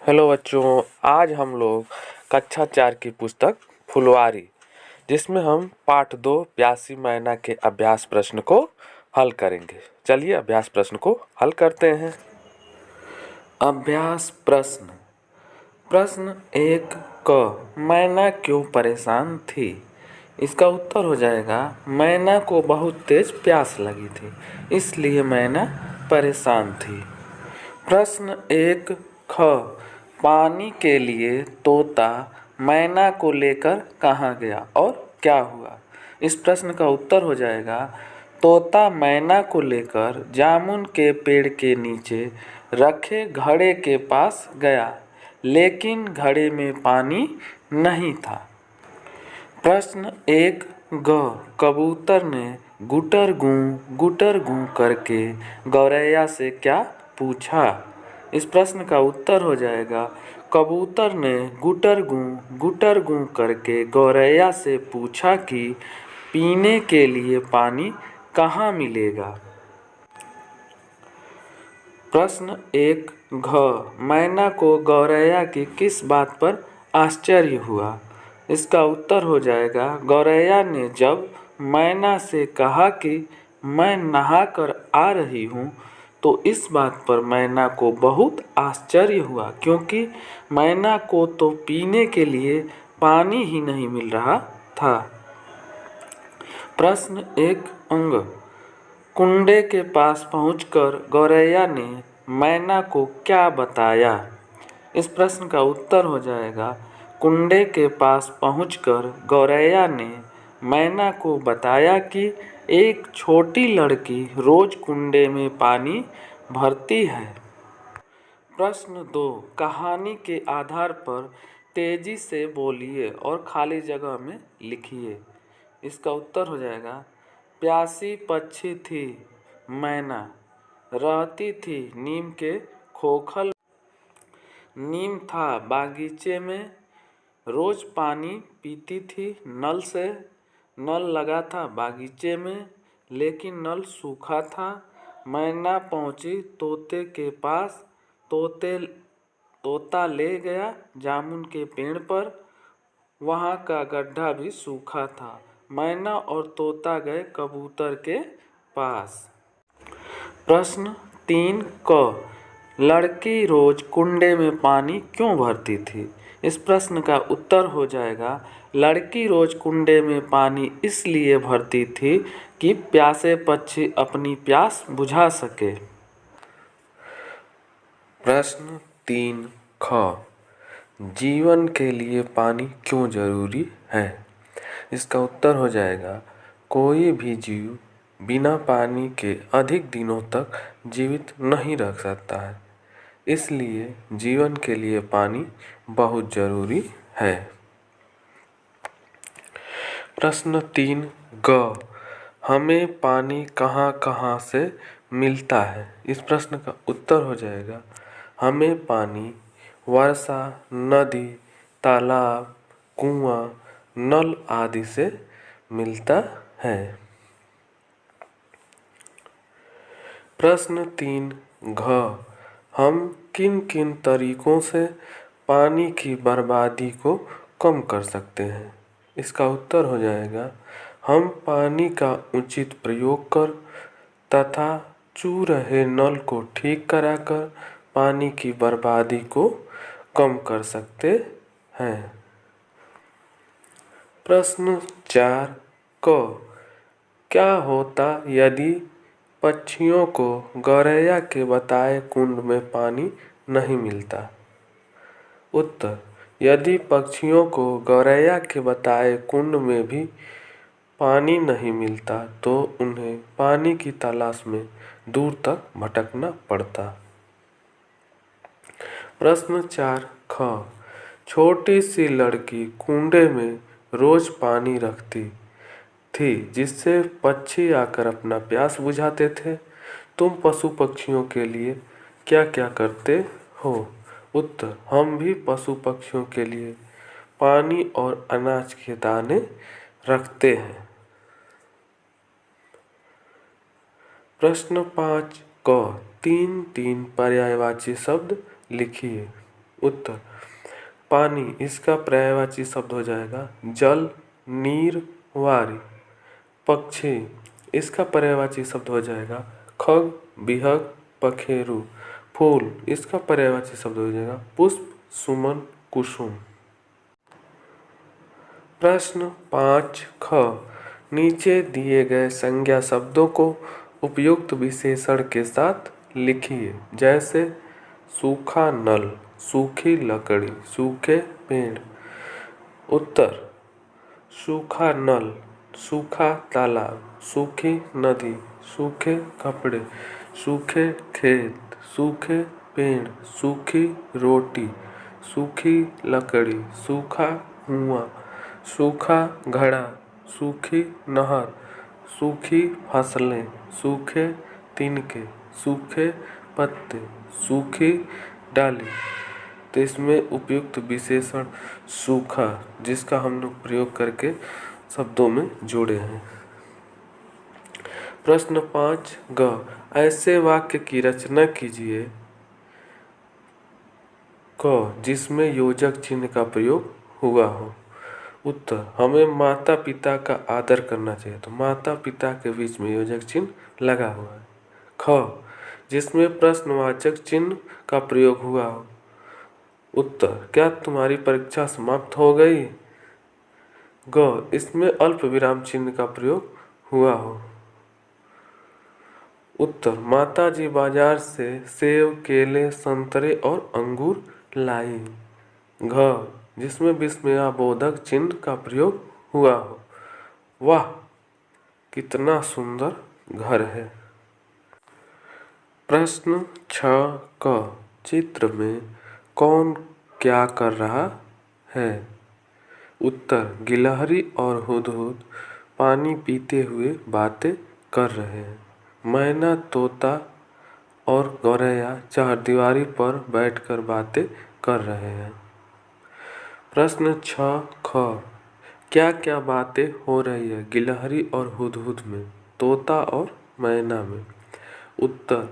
Hello बच्चों, आज हम लोग कक्षा 4 की पुस्तक फुलवारी जिसमें हम पाठ 2 प्यासी मैना के अभ्यास प्रश्न को हल करेंगे। चलिए अभ्यास प्रश्न को हल करते हैं। अभ्यास प्रश्न। प्रश्न 1 क मैना क्यों परेशान थी? इसका उत्तर हो जाएगा मैना को बहुत तेज प्यास लगी थी, इसलिए मैना परेशान थी। प्रश्न 1 ख पानी के लिए तोता मैना को लेकर कहाँ गया और क्या हुआ? इस प्रश्न का उत्तर हो जाएगा तोता मैना को लेकर जामुन के पेड़ के नीचे रखे घड़े के पास गया, लेकिन घड़े में पानी नहीं था। प्रश्न 1 ग कबूतर ने गुटर गूं करके गौरैया से क्या पूछा? इस प्रश्न का उत्तर हो जाएगा कबूतर ने गुटर गूं करके गौरैया से पूछा कि पीने के लिए पानी कहाँ मिलेगा। प्रश्न 1 घ मैना को गौरैया की किस बात पर आश्चर्य हुआ? इसका उत्तर हो जाएगा गौरैया ने जब मैना से कहा कि मैं नहाकर आ रही हूँ, तो इस बात पर मैना को बहुत आश्चर्य हुआ, क्योंकि मैना को तो पीने के लिए पानी ही नहीं मिल रहा था। प्रश्न 1 अंग कुंडे के पास पहुंचकर गौरैया ने मैना को क्या बताया? इस प्रश्न का उत्तर हो जाएगा कुंडे के पास पहुंचकर गौरैया ने मैना को बताया कि एक छोटी लड़की रोज कुंडे में पानी भरती है। प्रश्न 2 कहानी के आधार पर तेजी से बोलिए और खाली जगह में लिखिए। इसका उत्तर हो जाएगा प्यासी पक्षी थी मैना, रहती थी नीम के खोखल, नीम था बागीचे में, रोज पानी पीती थी नल से, नल लगा था बागीचे में लेकिन नल सूखा था। मैना पहुंची तोते के पास, तोता ले गया जामुन के पेड़ पर, वहाँ का गड्ढा भी सूखा था। मैना और तोता गए कबूतर के पास। प्रश्न 3 क लड़की रोज कुंडे में पानी क्यों भरती थी? इस प्रश्न का उत्तर हो जाएगा लड़की रोज कुंडे में पानी इसलिए भरती थी कि प्यासे पक्षी अपनी प्यास बुझा सके। प्रश्न 3 ख जीवन के लिए पानी क्यों जरूरी है? इसका उत्तर हो जाएगा कोई भी जीव बिना पानी के अधिक दिनों तक जीवित नहीं रह सकता है, इसलिए जीवन के लिए पानी बहुत जरूरी है। प्रश्न 3 ग हमें पानी कहाँ कहाँ से मिलता है? इस प्रश्न का उत्तर हो जाएगा हमें पानी वर्षा, नदी, तालाब, कुआं, नल आदि से मिलता है। प्रश्न 3 घ हम किन किन तरीकों से पानी की बर्बादी को कम कर सकते हैं? इसका उत्तर हो जाएगा हम पानी का उचित प्रयोग कर तथा चू रहे नल को ठीक कराकर पानी की बर्बादी को कम कर सकते हैं। प्रश्न 4 क क्या होता यदि पक्षियों को गौरैया के बताए कुंड में पानी नहीं मिलता? उत्तर यदि पक्षियों को गौरैया के बताए कुंड में भी पानी नहीं मिलता तो उन्हें पानी की तलाश में दूर तक भटकना पड़ता। प्रश्न 4 ख छोटी सी लड़की कुंडे में रोज पानी रखती थी जिससे पक्षी आकर अपना प्यास बुझाते थे। तुम पशु पक्षियों के लिए क्या क्या करते हो? उत्तर हम भी पशु पक्षियों के लिए पानी और अनाज के दाने रखते हैं। प्रश्न 5 क 3 पर्यायवाची शब्द लिखिए। उत्तर पानी, इसका पर्यायवाची शब्द हो जाएगा जल, नीर, वारी। पक्षी, इसका पर्यायवाची शब्द हो जाएगा खग, बिहग, पखेरु। फूल, इसका पर्यायवाची शब्द हो जाएगा पुष्प, सुमन, कुसुम। प्रश्न 5 ख, नीचे दिए गए संज्ञा शब्दों को उपयुक्त विशेषण के साथ लिखिए। जैसे सूखा नल, सूखी लकड़ी, सूखे पेड़। उत्तर सूखा नल, सूखा तालाब, सूखी नदी, सूखे कपड़े, सूखे खेत, सूखे पेड़, सूखी रोटी, सूखी लकड़ी, सूखा कुआं, सूखा घड़ा, सूखी नहर, सूखी फसलें, सूखे तिनके, सूखे पत्ते, सूखी डाली। तो इसमें उपयुक्त विशेषण सूखा, जिसका हम लोग प्रयोग करके शब्दों में जोड़े हैं। प्रश्न 5 ग, ऐसे वाक्य की रचना कीजिए क, जिसमें योजक चिन्ह का प्रयोग हुआ हो। उत्तर हमें माता पिता का आदर करना चाहिए, तो माता पिता के बीच में योजक चिन्ह लगा हुआ है। ख, जिसमें प्रश्नवाचक चिन्ह का प्रयोग हुआ हो। उत्तर क्या तुम्हारी परीक्षा समाप्त हो गई। ग, इसमें अल्प विराम चिन्ह का प्रयोग हुआ हो। उत्तर माताजी बाजार से सेब, केले, संतरे और अंगूर लाई। घ, जिसमें विस्मयाबोधक चिन्ह का प्रयोग हुआ हो। वाह कितना सुंदर घर है। प्रश्न 6 क, चित्र में कौन क्या कर रहा है। उत्तर गिलहरी और हुदहुद पानी पीते हुए बातें कर रहे हैं। मैना, तोता और गौरैया चारदीवारी पर बैठकर बातें कर रहे हैं। प्रश्न 6 ख, क्या क्या बातें हो रही है गिलहरी और हुदहुद में, तोता और मैना में। उत्तर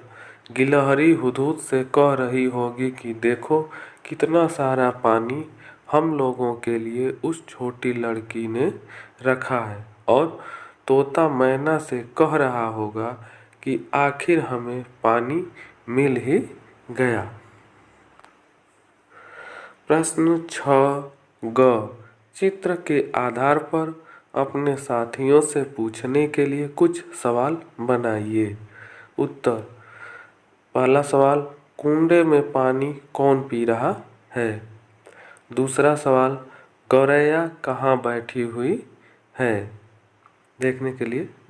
गिलहरी हुदहुद से कह रही होगी कि देखो कितना सारा पानी हम लोगों के लिए उस छोटी लड़की ने रखा है, और तोता मैना से कह रहा होगा कि आखिर हमें पानी मिल ही गया। प्रश्न 6 ग, चित्र के आधार पर अपने साथियों से पूछने के लिए कुछ सवाल बनाइए। उत्तर पहला सवाल, कुंडे में पानी कौन पी रहा है। दूसरा सवाल, गौरैया कहाँ बैठी हुई है। देखने के लिए